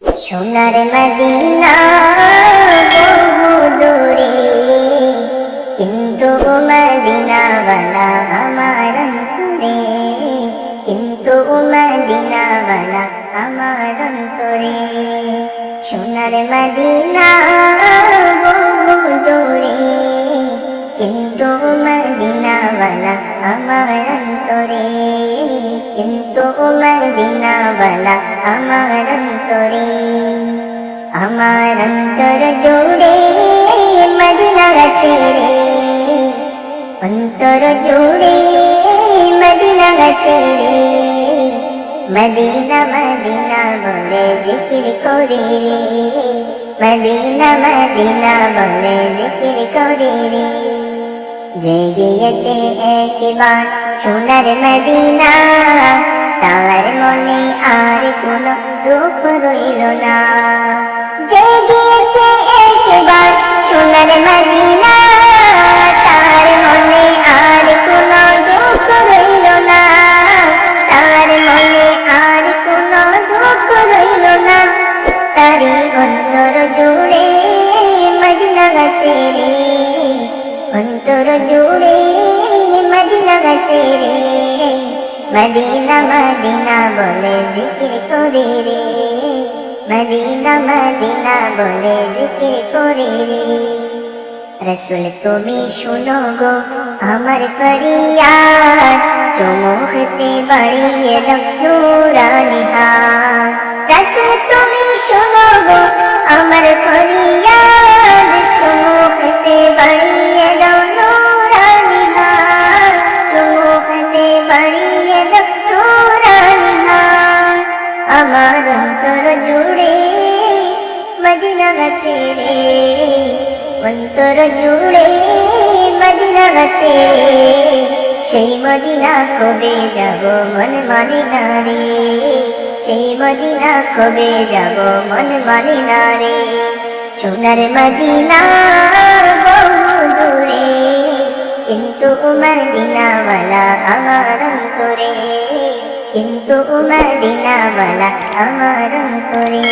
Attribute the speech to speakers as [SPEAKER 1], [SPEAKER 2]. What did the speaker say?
[SPEAKER 1] সোনার মদিনা বহু দূরে, কিন্তু মদিনাওয়ালা আমার অন্তরে, কিন্তু মদিনাওয়ালা আমার অন্তরে। সোনার মদিনা বহু দূরে, কিন্তু মদিনাওয়ালা আমার অন্তরে, কিন্তু মদিনাওয়ালা আমার অন্তরে। আমার অন্তর জুড়ে মদিনা আছে রে, অন্তর জুড়ে মদিনা আছে রে। মদিনা মদিনা বলে জিকির করি রে, মদিনা মদিনা বলে জিকির করি রে। যে গিয়েছে একবার সোনার মদিনা, তার মনে আর কোনো দুঃখ রইল না। যে গিয়েছে একবার সোনার মদিনা, তার মনে আর কোনো দুঃখ রইল না, তার মনে আর কোনো দুঃখ রইল না। তারি অন্তর জুড়ে মদিনা আছে রে, অন্তর জুড়ে মদিনা আছে রে। মদিনা মদিনা বলে জিকির করি রে, মদিনা মদিনা বলে জিকির করি রে। রসুল তুমি শুনো গো আমার ফরিয়াদ, চুমুখতে বাড়িয়ে দাও নূরানি হাত। রসুল তুমি শুনো গো আমার ফরিয়াদ, চুমুখতে বাড়িয়ে দাও নূরানি হাত, চুমুখতে বাড়িয়ে দাও নূরানি হাত। আমার অন্তর জুড়ে মদিনা আছে রে, অন্তর জুড়ে মদিনা আছে রে। সেই মদিনা কবে যাব মন মানে না রে, সেই মদিনা কবে যাব মন মানে না রে। সোনার মদিনা বহু দূরে, কিন্তু মদিনাওয়ালা আমার অন্তরে, কিন্তু মদিনাওয়ালা আমার অন্তরে।